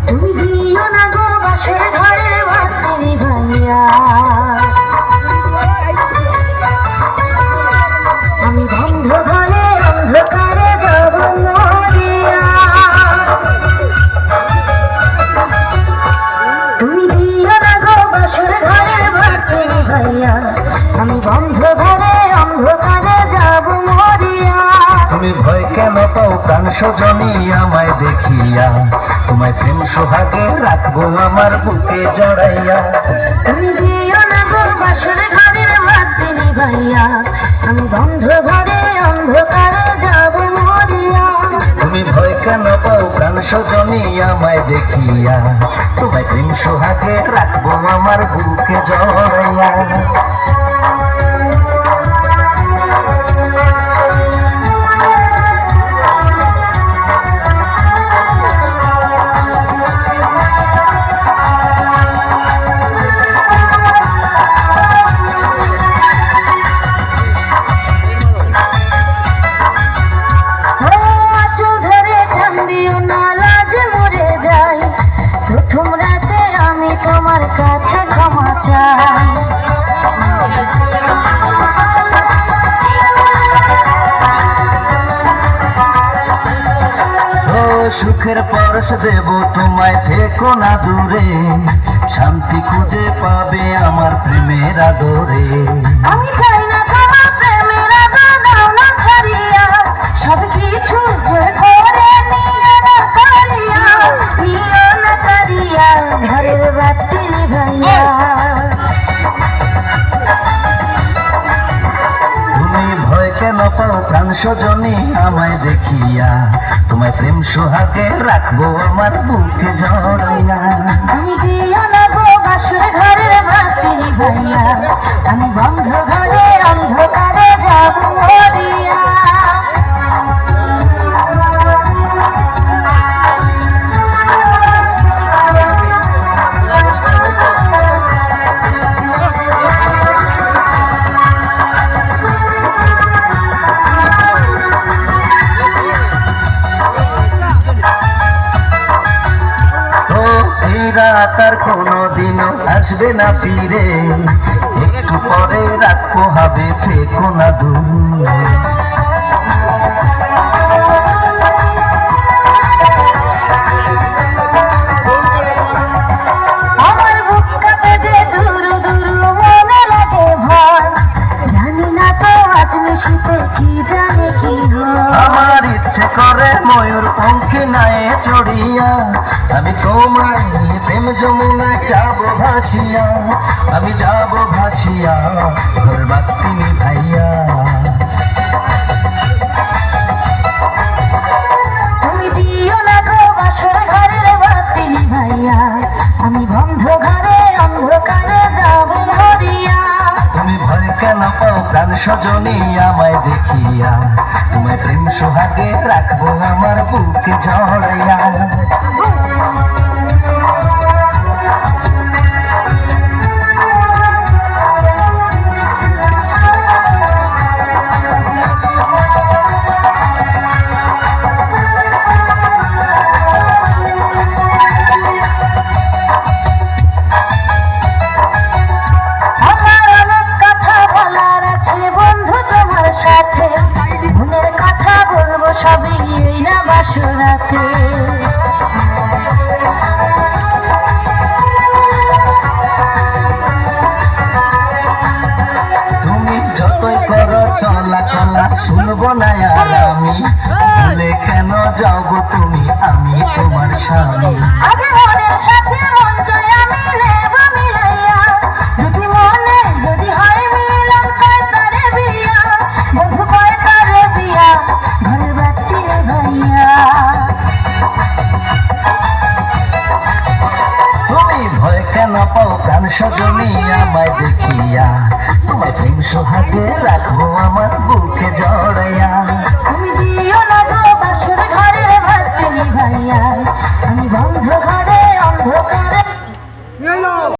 তুমি দিও না গো বাসর ঘরের বাতি ভাইয়া, আমি বন্ধ ঘরে অন্ধকারে যাব মরিয়া। তুমি দিও না গো বাসর ঘরের বাতি ভাইয়া, আমি বন্ধ ঘরে অন্ধকারে যাব মরিয়া। তুমি ভয় কেন পাও প্রাণ সজনী আমায় দেখিয়া, তোমায় প্রেম সোহাগে রাখবো আমার বুকে জড়াইয়া। তুমি দিও না গো বাসর ঘরের বাতি ভাইয়া, আমি বন্ধ ঘরে অন্ধকারে যাব মরিয়া। তুমি ভয় কেন পাও প্রাণ সজনী আমায় দেখিয়া, তোমায় প্রেম সোহাগে রাখবো আমার বুকে জড়াইয়া। প্রথম রাতে আমি তোমার কাছে ক্ষমা চাই, সুখের পরশ দেব তোমায়, থেকো না দূরে, শান্তি খুঁজে পাবে আমার প্রেমের আদরে। আমি চাই না তোমার প্রেমের আদর, দাও না ছাড়িয়া, সব কিছু জোর করে নিও না করিয়া, নিও না করিয়া ঘরের বাতি ভাইয়া। তুমি ভয় কেন পাও প্রাণ সজনী আমায় দেখিয়া, তোমায় প্রেম সোহাগে রাখবো আমার বুকে জড়াইয়া। তুমি দিও না গো বাসর ঘরের বাতি ভাইয়া, আমি বন্ধ ঘরে অন্ধকারে যাব মরিয়া। রাত আর কোনোদিনও আসবে না ফিরে, একটু পরে রাখবো হবে, থেকো না দূরে। আমার বুক কাঁপে যে দূর দূর মনে লাগে ভয়, জানি না তো আজ নিশিতে কি জানে কি হয়। আমার ইচ্ছে করে ময়ূর পঙ্খী নায়ে চড়িয়া, আমি তোমায় নিয়ে প্রেম যমুনায় যাবো ভাসিয়া, আমি যাবো ভাসিয়া ঘর বাতি ভাইয়া। তুমি দিও না গো বাসর ঘরের বাতি ভাইয়া, আমি বন্ধ ঘরে অন্ধকারে যাব মরিয়া। তুমি ভয় কেন পাও প্রাণ সজনী আমায় দেখিয়া, তোমায় প্রেম সোহাগে রাখবো আমার বুকে জড়াইয়া। সাথে মনের কথা বলবো সবই এই না বাসরাতে। তুমি যতই করো চলা কলা শুনবো না আর আমি, ভুলে কেন যাও গো তুমি, আমি তোমার স্বামী। আগে মনের সাথে মনটাই আমি নেব মিলাইয়া, যদি মনে যদি হয় মিলন কয় তারে বিয়া, বধু কয় তারে বিয়া, ঘরে বাতি ভাইয়া। তুমি ভয় কেন পাও প্রাণ সজনী আমায় দেখিয়া, তোমায় প্রেম সোহাগে রাখবো আমার বুকে জড়াইয়া। তুমি দিও না গো বাসর ঘরের বাতি ভাইয়া, আমি বন্ধ